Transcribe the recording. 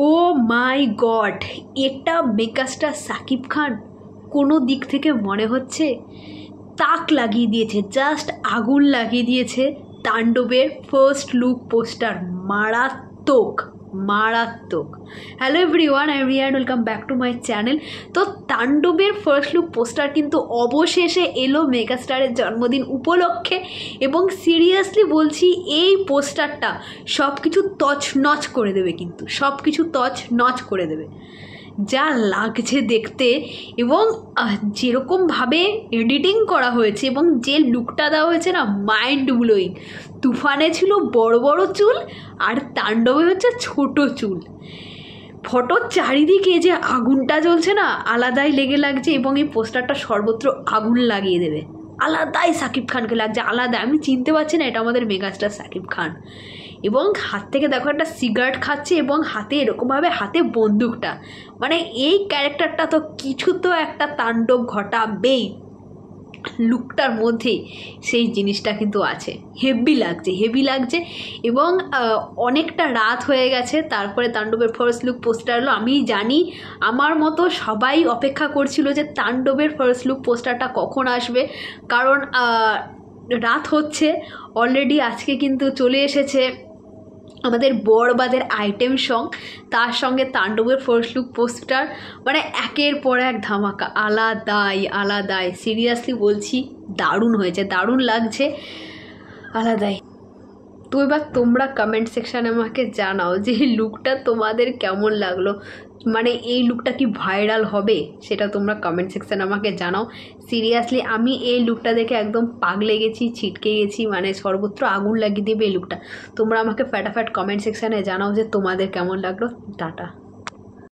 ও মাই god, এটা megastar Shakib Khan. কোনো দিক থেকে মনে হচ্ছে তাক লাগিয়ে দিয়েছে, জাস্ট আগুন লাগিয়ে দিয়েছে। তাণ্ডবের ফার্স্ট লুক পোস্টার মারাত্মক মারাত্মক। Hello everyone, I am Riya and welcome back to my channel. তো তাণ্ডবের ফার্স্ট লুক পোস্টার কিন্তু অবশেষে এলো মেগাস্টারের জন্মদিন উপলক্ষে, এবং সিরিয়াসলি বলছি এই পোস্টারটা সব কিছু তছনছ করে দেবে, কিন্তু সব কিছু তছনছ করে দেবে। যা লাগছে দেখতে, এবং যেরকমভাবে এডিটিং করা হয়েছে এবং যে লুকটা দেওয়া হয়েছে না, মাইন্ড ব্লোয়িং। তুফানে ছিল বড় বড় চুল আর তাণ্ডবে হচ্ছে ছোট চুল। ফটোর চারিদিকে যে আগুনটা জ্বলছে না, আলাদাই লেগে লাগছে, এবং এই পোস্টারটা সর্বত্র আগুন লাগিয়ে দেবে। আলাদাই সাকিব খানকে লাগছে, আলাদা। আমি চিনতে পারছি না এটা আমাদের মেগাস্টার সাকিব খান। এবং হাত থেকে দেখো একটা সিগারেট খাচ্ছে, এবং হাতে এরকমভাবে হাতে বন্দুকটা, মানে এই ক্যারেক্টারটা তো কিছু তো একটা তাণ্ডব ঘটাবেই লুকটার মধ্যে। সেই জিনিসটা কিন্তু আছে, হেভি লাগছে হেভি লাগছে। এবং অনেকটা রাত হয়ে গেছে, তারপরে তাণ্ডবের ফার্স্ট লুক পোস্টার এলো। আমি জানি আমার মতো সবাই অপেক্ষা করছিল যে তাণ্ডবের ফার্স্ট লুক পোস্টারটা কখন আসবে, কারণ রাত হচ্ছে অলরেডি। আজকে কিন্তু চলে এসেছে আমাদের বরবাদের আইটেম সং, তার সঙ্গে তাণ্ডবের ফার্স্ট লুক পোস্টার, মানে একের পর এক ধামাকা, আলাদাই আলাদাই। সিরিয়াসলি বলছি, দারুণ হয়েছে, দারুণ লাগছে, আলাদাই। তো এবার তোমরা কমেন্ট সেকশানে আমাকে জানাও যে এই লুকটা তোমাদের কেমন লাগলো, মানে এই লুকটা কি ভাইরাল হবে সেটা তোমরা কমেন্ট সেকশানে আমাকে জানাও। সিরিয়াসলি আমি এই লুকটা দেখে একদম পাগলে গেছি, ছিটকে গেছি, মানে সর্বত্র আগুন লাগিয়ে দেবে এই লুকটা। তোমরা আমাকে ফটাফট কমেন্ট সেকশানে জানাও যে তোমাদের কেমন লাগলো। টাটা।